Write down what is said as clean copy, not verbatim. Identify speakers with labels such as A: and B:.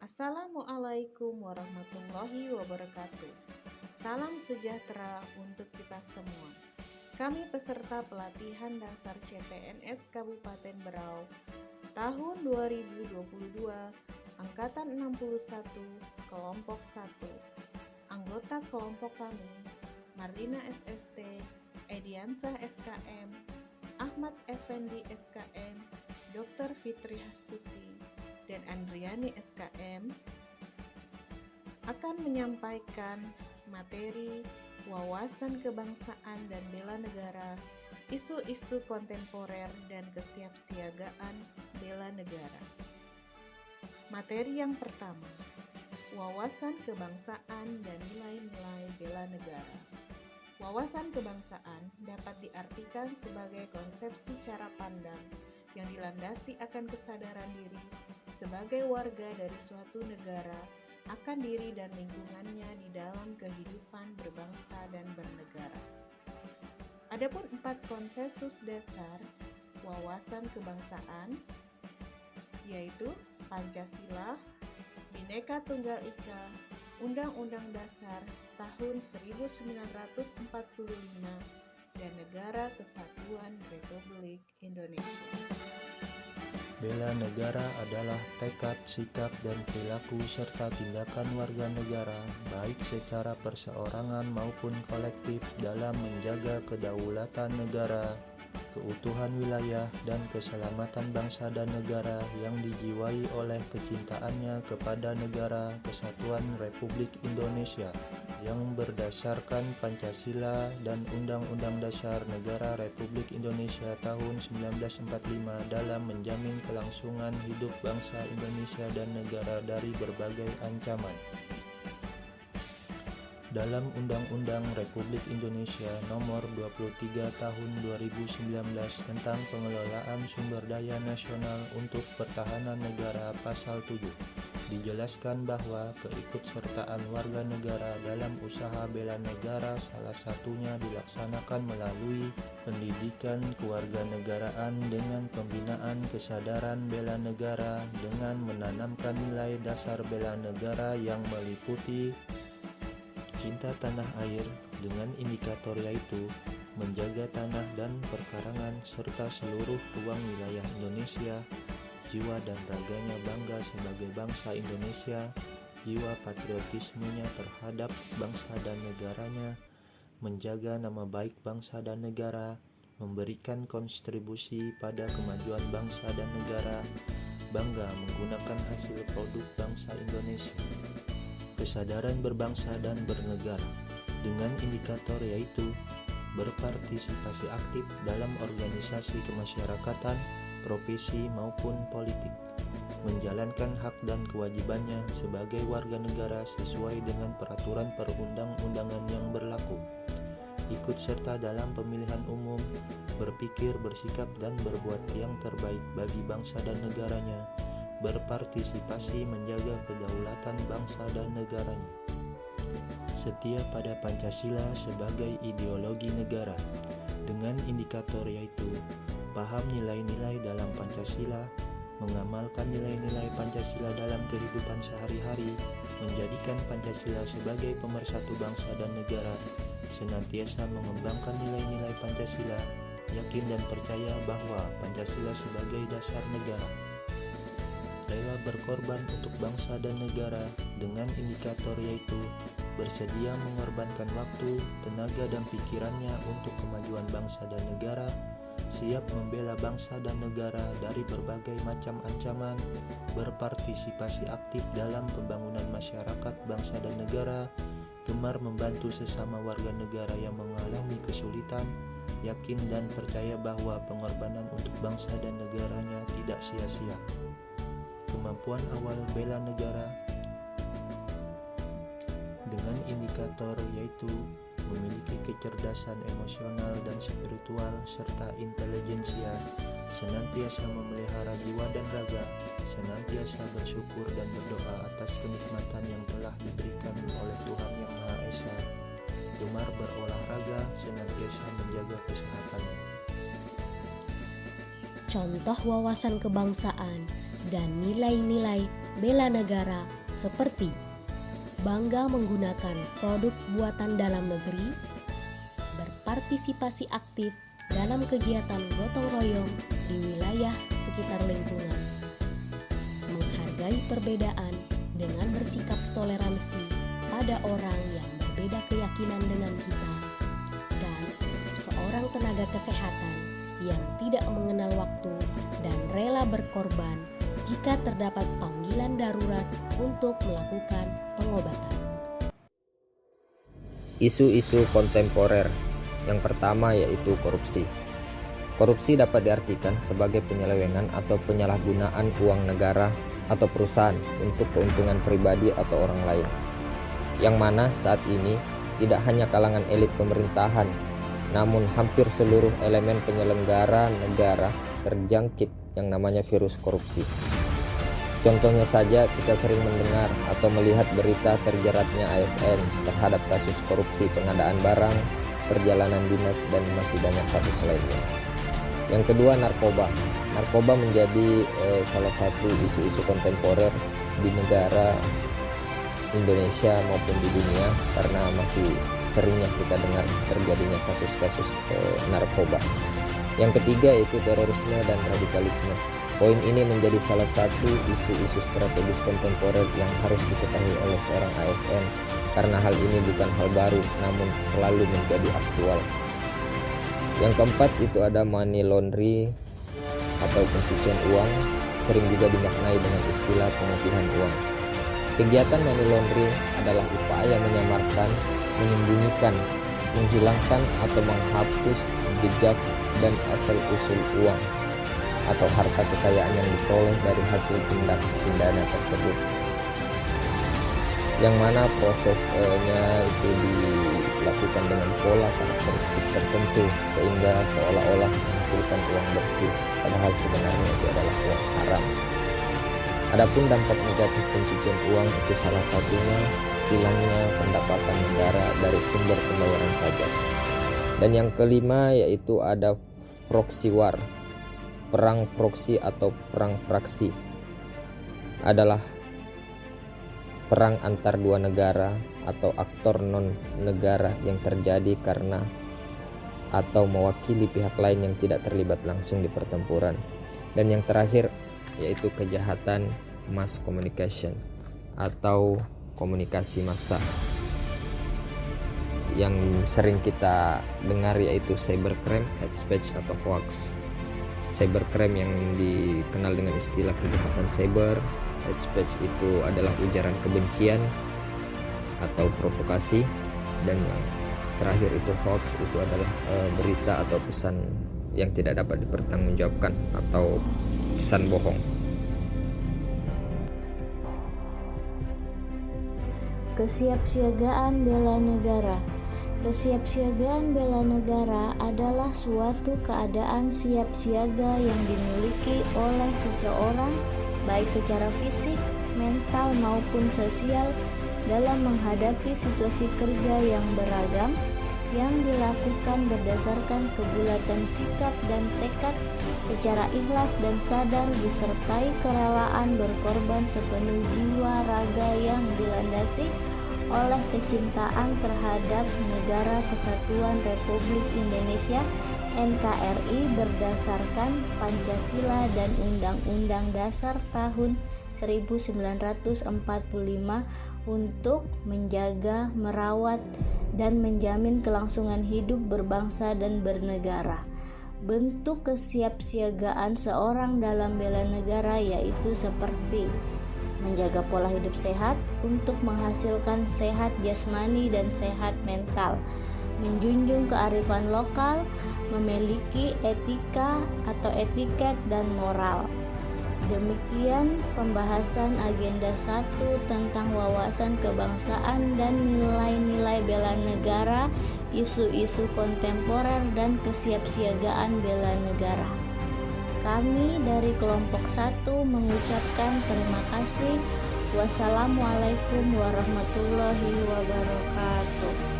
A: Assalamualaikum warahmatullahi wabarakatuh. Salam sejahtera untuk kita semua. Kami peserta pelatihan dasar CPNS Kabupaten Berau tahun 2022, angkatan 61, kelompok 1. Anggota kelompok kami, Marlina SST, Ediansah SKM, Ahmad Effendi SKM, Dr. Fitri Hastuti, dan Andriani SKM akan menyampaikan materi wawasan kebangsaan dan bela negara, isu-isu kontemporer dan kesiapsiagaan bela negara. Materi yang pertama, wawasan kebangsaan dan nilai-nilai bela negara. Wawasan kebangsaan dapat diartikan sebagai konsepsi cara pandang yang dilandasi akan kesadaran diri sebagai warga dari suatu negara akan diri dan lingkungannya di dalam kehidupan berbangsa dan bernegara. Adapun 4 konsensus dasar wawasan kebangsaan yaitu Pancasila, Bhinneka Tunggal Ika, Undang-Undang Dasar tahun 1945, dan Negara Kesatuan Republik Indonesia.
B: Bela negara adalah tekad, sikap, dan perilaku serta tindakan warga negara, baik secara perseorangan maupun kolektif dalam menjaga kedaulatan negara, keutuhan wilayah, dan keselamatan bangsa dan negara yang dijiwai oleh kecintaannya kepada Negara Kesatuan Republik Indonesia yang berdasarkan Pancasila dan Undang-Undang Dasar Negara Republik Indonesia tahun 1945 dalam menjamin kelangsungan hidup bangsa Indonesia dan negara dari berbagai ancaman. Dalam Undang-Undang Republik Indonesia Nomor 23 Tahun 2019 tentang Pengelolaan Sumber Daya Nasional untuk Pertahanan Negara Pasal 7, dijelaskan bahwa keikutsertaan warga negara dalam usaha bela negara salah satunya dilaksanakan melalui pendidikan kewarganegaraan dengan pembinaan kesadaran bela negara dengan menanamkan nilai dasar bela negara yang meliputi cinta tanah air dengan indikator yaitu menjaga tanah dan perkarangan serta seluruh ruang wilayah Indonesia, jiwa dan raganya bangga sebagai bangsa Indonesia, jiwa patriotismenya terhadap bangsa dan negaranya, menjaga nama baik bangsa dan negara, memberikan kontribusi pada kemajuan bangsa dan negara, bangga menggunakan hasil produk bangsa Indonesia. Kesadaran berbangsa dan bernegara dengan indikator yaitu berpartisipasi aktif dalam organisasi kemasyarakatan, profesi maupun politik, menjalankan hak dan kewajibannya sebagai warga negara sesuai dengan peraturan perundang-undangan yang berlaku, ikut serta dalam pemilihan umum, berpikir, bersikap, dan berbuat yang terbaik bagi bangsa dan negaranya, berpartisipasi menjaga kedaulatan bangsa dan negaranya, setia pada Pancasila sebagai ideologi negara dengan indikator yaitu paham nilai-nilai dalam Pancasila, mengamalkan nilai-nilai Pancasila dalam kehidupan sehari-hari, menjadikan Pancasila sebagai pemersatu bangsa dan negara, senantiasa mengembangkan nilai-nilai Pancasila, yakin dan percaya bahwa Pancasila sebagai dasar negara, rela berkorban untuk bangsa dan negara dengan indikator yaitu bersedia mengorbankan waktu, tenaga dan pikirannya untuk kemajuan bangsa dan negara, siap membela bangsa dan negara dari berbagai macam ancaman, berpartisipasi aktif dalam pembangunan masyarakat bangsa dan negara, gemar membantu sesama warga negara yang mengalami kesulitan, yakin dan percaya bahwa pengorbanan untuk bangsa dan negaranya tidak sia-sia. Kemampuan awal bela negara dengan indikator yaitu memiliki kecerdasan emosional dan spiritual serta intelijensia, senantiasa memelihara jiwa dan raga, senantiasa bersyukur dan berdoa atas kenikmatan yang telah diberikan oleh Tuhan Yang Maha Esa, gemar berolahraga, senantiasa menjaga kesehatannya.
C: Contoh wawasan kebangsaan dan nilai-nilai bela negara seperti bangga menggunakan produk buatan dalam negeri, berpartisipasi aktif dalam kegiatan gotong royong di wilayah sekitar lingkungan, menghargai perbedaan dengan bersikap toleransi pada orang yang berbeda keyakinan dengan kita, dan seorang tenaga kesehatan yang tidak mengenal waktu dan rela berkorban jika terdapat panggilan darurat untuk melakukan pengobatan.
D: Isu-isu kontemporer. Yang pertama yaitu korupsi. Korupsi dapat diartikan sebagai penyelewengan atau penyalahgunaan uang negara atau perusahaan untuk keuntungan pribadi atau orang lain. Yang mana saat ini tidak hanya kalangan elit pemerintahan, namun hampir seluruh elemen penyelenggara negara terjangkit yang namanya virus korupsi. Contohnya saja kita sering mendengar atau melihat berita terjeratnya ASN terhadap kasus korupsi pengadaan barang, perjalanan dinas, dan masih banyak kasus lainnya. Yang kedua, narkoba. Narkoba menjadi salah satu isu-isu kontemporer di negara Indonesia maupun di dunia karena masih seringnya kita dengar terjadinya kasus-kasus narkoba. Yang ketiga yaitu terorisme dan radikalisme. Poin ini menjadi salah satu isu-isu strategis kontemporer yang harus diketahui oleh seorang ASN karena hal ini bukan hal baru namun selalu menjadi aktual. Yang keempat itu ada money laundering atau pencucian uang, sering juga dimaknai dengan istilah pemutihan uang. Kegiatan money laundering adalah upaya menyamarkan, menyembunyikan, menghilangkan atau menghapus jejak dan asal-usul uang atau harta kekayaan yang diperoleh dari hasil tindak pidana tersebut, yang mana prosesnya itu dilakukan dengan pola karakteristik tertentu sehingga seolah-olah menghasilkan uang bersih, padahal sebenarnya itu adalah uang haram. Adapun dampak negatif pencucian uang itu salah satunya hilangnya pendapatan negara dari sumber pembayaran pajak. Dan yang kelima yaitu ada proxy war. Perang proksi atau perang praksi adalah perang antar dua negara atau aktor non-negara yang terjadi karena atau mewakili pihak lain yang tidak terlibat langsung di pertempuran. Dan yang terakhir yaitu kejahatan mass communication atau komunikasi massa yang sering kita dengar yaitu cybercrime, hate speech atau hoax. Cybercrime yang dikenal dengan istilah kejahatan cyber, hate speech itu adalah ujaran kebencian atau provokasi, dan yang terakhir itu hoax itu adalah berita atau pesan yang tidak dapat dipertanggungjawabkan atau pesan bohong.
E: Kesiapsiagaan bela negara. Kesiapsiagaan bela negara adalah suatu keadaan siap siaga yang dimiliki oleh seseorang baik secara fisik, mental maupun sosial dalam menghadapi situasi kerja yang beragam yang dilakukan berdasarkan kebulatan sikap dan tekad secara ikhlas dan sadar disertai kerelaan berkorban sepenuh jiwa raga yang dilandasi oleh kecintaan terhadap Negara Kesatuan Republik Indonesia NKRI berdasarkan Pancasila dan Undang-Undang Dasar tahun 1945 untuk menjaga, merawat, dan menjamin kelangsungan hidup berbangsa dan bernegara. Bentuk kesiapsiagaan seorang dalam bela negara yaitu seperti menjaga pola hidup sehat untuk menghasilkan sehat jasmani dan sehat mental, menjunjung kearifan lokal, memiliki etika atau etiket dan moral. Demikian pembahasan agenda 1 tentang wawasan kebangsaan dan nilai-nilai bela negara, isu-isu kontemporer dan kesiapsiagaan bela negara. Kami dari kelompok 1 mengucapkan terima kasih. Wassalamualaikum warahmatullahi wabarakatuh.